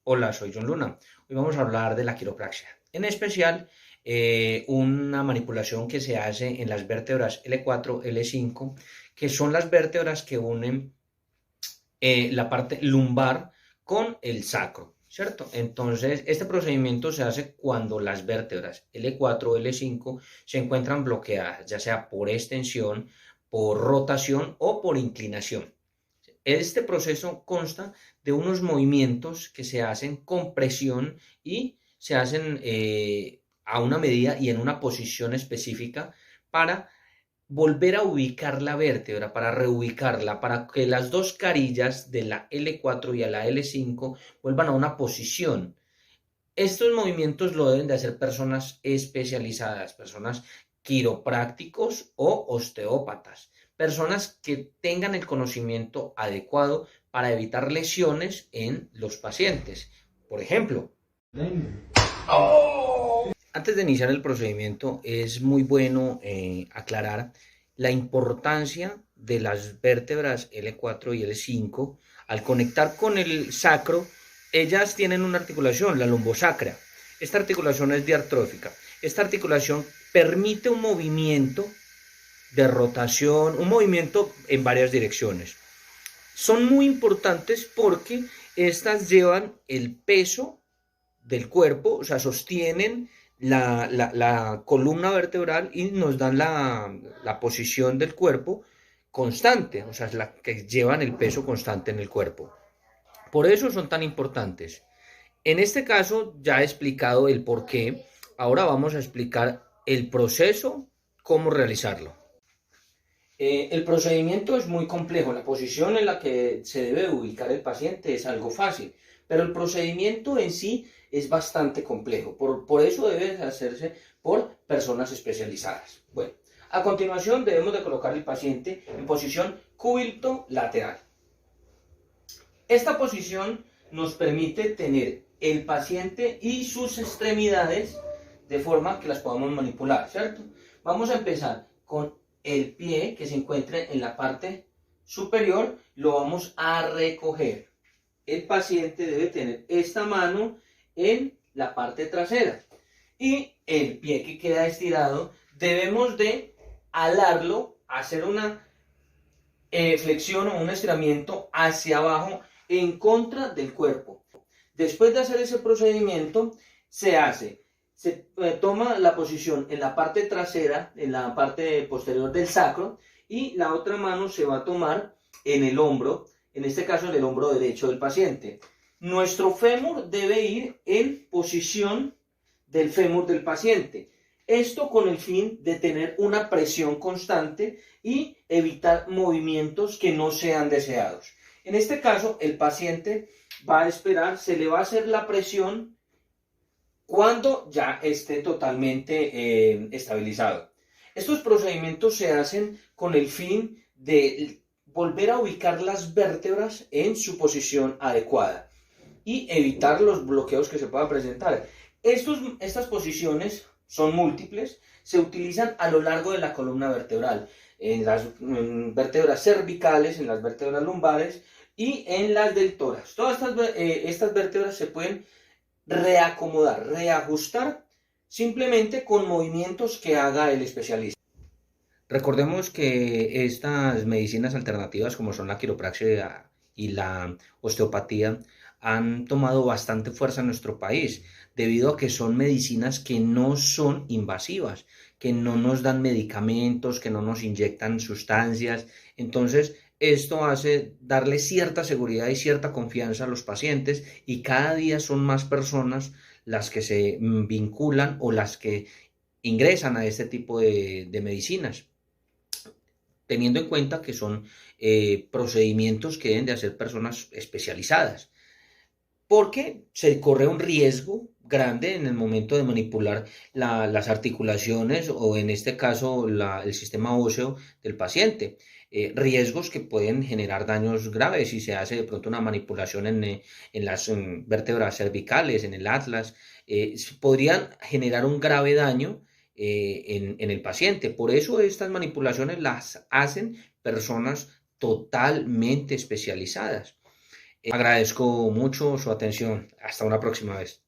Hola, soy John Luna. Hoy vamos a hablar de la quiropraxia. En especial, una manipulación que se hace en las vértebras L4, L5, que son las vértebras que unen la parte lumbar con el sacro, ¿cierto? Entonces, este procedimiento se hace cuando las vértebras L4 o L5 se encuentran bloqueadas, ya sea por extensión, por rotación o por inclinación. Este proceso consta de unos movimientos que se hacen con presión y se hacen a una medida y en una posición específica para volver a ubicar la vértebra, para reubicarla, para que las dos carillas de la L4 y a la L5 vuelvan a una posición. Estos movimientos lo deben de hacer personas especializadas, personas quiroprácticos o osteópatas, personas que tengan el conocimiento adecuado para evitar lesiones en los pacientes. Por ejemplo, antes de iniciar el procedimiento es muy bueno aclarar la importancia de las vértebras L4 y L5 al conectar con el sacro. Ellas tienen una articulación, la lumbosacra. Esta articulación es diartrófica. Esta articulación permite un movimiento de rotación, un movimiento en varias direcciones. Son muy importantes porque estas llevan el peso del cuerpo, o sea, sostienen la columna vertebral y nos dan la posición del cuerpo constante, o sea, es la que llevan el peso constante en el cuerpo. Por eso son tan importantes. En este caso ya he explicado el por qué. Ahora vamos a explicar el proceso, cómo realizarlo. El procedimiento es muy complejo. La posición en la que se debe ubicar el paciente es algo fácil, pero el procedimiento en sí es bastante complejo. Por eso debe hacerse por personas especializadas. Bueno, a continuación debemos de colocar al paciente en posición cúbito lateral. Esta posición nos permite tener el paciente y sus extremidades de forma que las podamos manipular, ¿cierto? Vamos a empezar con el pie que se encuentra en la parte superior, lo vamos a recoger. El paciente debe tener esta mano en la parte trasera y el pie que queda estirado debemos de alarlo, hacer una flexión o un estiramiento hacia abajo en contra del cuerpo. Después de hacer ese procedimiento, se toma la posición en la parte trasera, en la parte posterior del sacro, y la otra mano se va a tomar en el hombro, en este caso en el hombro derecho del paciente. Nuestro fémur debe ir en posición del fémur del paciente. Esto con el fin de tener una presión constante y evitar movimientos que no sean deseados. En este caso, el paciente va a esperar, se le va a hacer la presión cuando ya esté totalmente estabilizado. Estos procedimientos se hacen con el fin de volver a ubicar las vértebras en su posición adecuada y evitar los bloqueos que se puedan presentar. Estas posiciones son múltiples, se utilizan a lo largo de la columna vertebral, en las vértebras cervicales, en las vértebras lumbares y en las del tórax. Todas estas vértebras se pueden reacomodar, reajustar simplemente con movimientos que haga el especialista. Recordemos que estas medicinas alternativas como son la quiropraxia y la osteopatía han tomado bastante fuerza en nuestro país debido a que son medicinas que no son invasivas, que no nos dan medicamentos, que no nos inyectan sustancias. Entonces, esto hace darle cierta seguridad y cierta confianza a los pacientes y cada día son más personas las que se vinculan o las que ingresan a este tipo de medicinas, teniendo en cuenta que son procedimientos que deben de hacer personas especializadas, porque se corre un riesgo grande en el momento de manipular las articulaciones o en este caso el sistema óseo del paciente. Riesgos que pueden generar daños graves si se hace de pronto una manipulación en las vértebras cervicales, en el atlas, podrían generar un grave daño en el paciente. Por eso estas manipulaciones las hacen personas totalmente especializadas. Agradezco mucho su atención. Hasta una próxima vez.